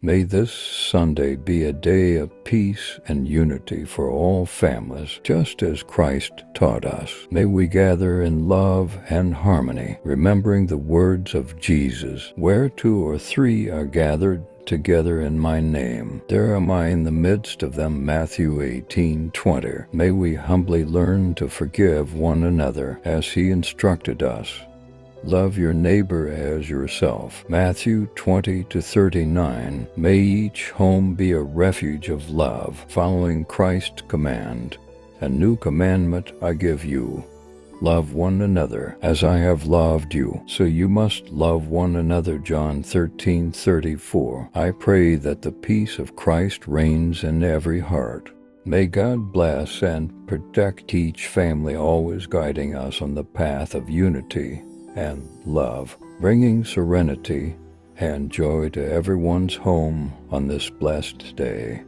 May this Sunday be a day of peace and unity for all families, just as Christ taught us. May we gather in love and harmony, remembering the words of Jesus, "Where two or three are gathered together in my name, there am I in the midst of them." Matthew 18:20. May we humbly learn to forgive one another as he instructed us. Love your neighbor as yourself. Matthew 20:39. May each home be a refuge of love, following Christ's command. A new commandment I give you. Love one another as I have loved you, so you must love one another. John 13:34. I pray that the peace of Christ reigns in every heart. May God bless and protect each family, always guiding us on the path of unity and love, bringing serenity and joy to everyone's home on this blessed day.